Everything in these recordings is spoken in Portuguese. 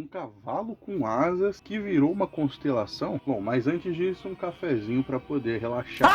cavalo com asas que virou uma constelação? Bom, mas antes disso, um cafezinho para poder relaxar.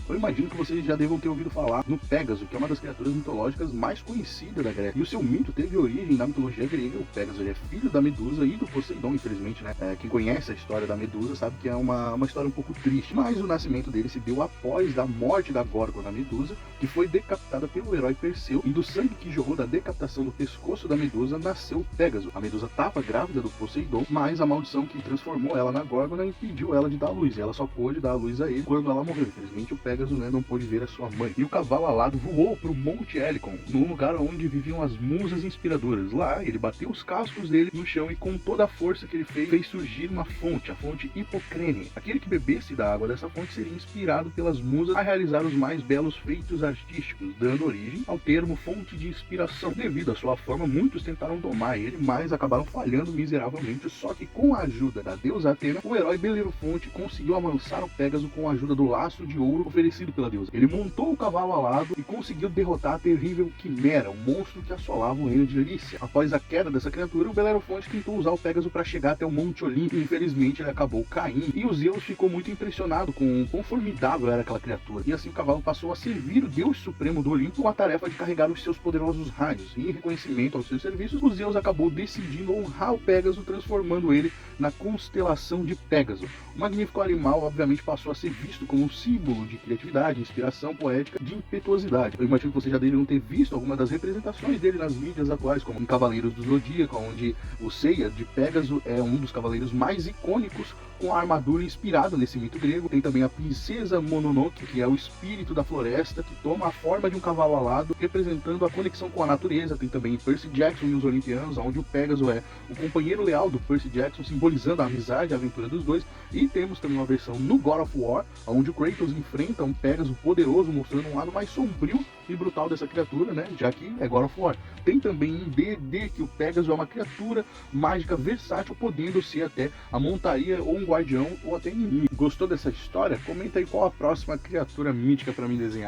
Eu imagino que vocês já devam ter ouvido falar no Pégaso, que é uma das criaturas mitológicas mais conhecidas da Grécia. E o seu mito teve origem na mitologia grega. O Pégaso ele é filho da Medusa e do Poseidon, infelizmente, né? Quem conhece a história da Medusa sabe que é uma história um pouco triste. Mas o nascimento dele se deu após da morte da Górgona Medusa, que foi decapitada pelo herói Perseu. E do sangue que jorrou da decapitação do pescoço da Medusa, nasceu o Pégaso. A Medusa estava grávida do Poseidon, mas a maldição que transformou ela na Górgona impediu ela de dar à luz. E ela só pôde dar à luz a ele quando ela morreu. Infelizmente, o Pégaso não pôde ver a sua mãe. E o cavalo alado voou para o Monte Helicon, no lugar onde viviam as musas inspiradoras. Lá, ele bateu os cascos dele no chão e com toda a força que ele fez surgir uma fonte, a fonte Hipocrene. Aquele que bebesse da água dessa fonte seria inspirado pelas musas a realizar os mais belos feitos artísticos, dando origem ao termo fonte de inspiração. Devido à sua fama, muitos tentaram domar ele, mas acabaram falhando miseravelmente. Só que com a ajuda da deusa Atena, o herói Belerofonte conseguiu amansar o Pégaso com a ajuda do laço de ouro oferecido pela deusa. Ele montou o cavalo alado e conseguiu derrotar a terrível Quimera, o monstro que assolava o reino de Lícia. Após a queda dessa criatura, o Belerofonte tentou usar o Pégaso para chegar até o Monte Olimpo e infelizmente ele acabou caindo. E o Zeus ficou muito impressionado com o quão formidável era aquela criatura. E assim o cavalo passou a servir o Deus Supremo do Olimpo com a tarefa de carregar os seus poderosos raios. E em reconhecimento aos seus serviços, o Zeus acabou decidindo honrar o Pégaso, transformando ele na constelação de Pégaso. O magnífico animal obviamente passou a ser visto como um símbolo de criatividade, inspiração poética, de impetuosidade. Eu imagino que vocês já deveriam ter visto algumas das representações dele nas mídias atuais, como em Cavaleiros do Zodíaco, onde o Seiya de Pégaso é um dos cavaleiros mais icônicos, com a armadura inspirada nesse mito grego. Tem também a princesa Mononoke, que é o espírito da floresta, que toma a forma de um cavalo alado, representando a conexão com a natureza. Tem também Percy Jackson e os Olimpianos, onde o Pégaso é o companheiro leal do Percy Jackson, simbolizando a amizade e a aventura dos dois. E temos também uma versão no God of War, onde o Kratos enfrenta um Pégaso poderoso, mostrando um lado mais sombrio e brutal dessa criatura, né? Já que é God of War. Tem também em D&D que o Pégaso é uma criatura mágica versátil, podendo ser até a montaria ou um guardião ou até inimigo. Gostou dessa história? Comenta aí qual a próxima criatura mítica para mim desenhar.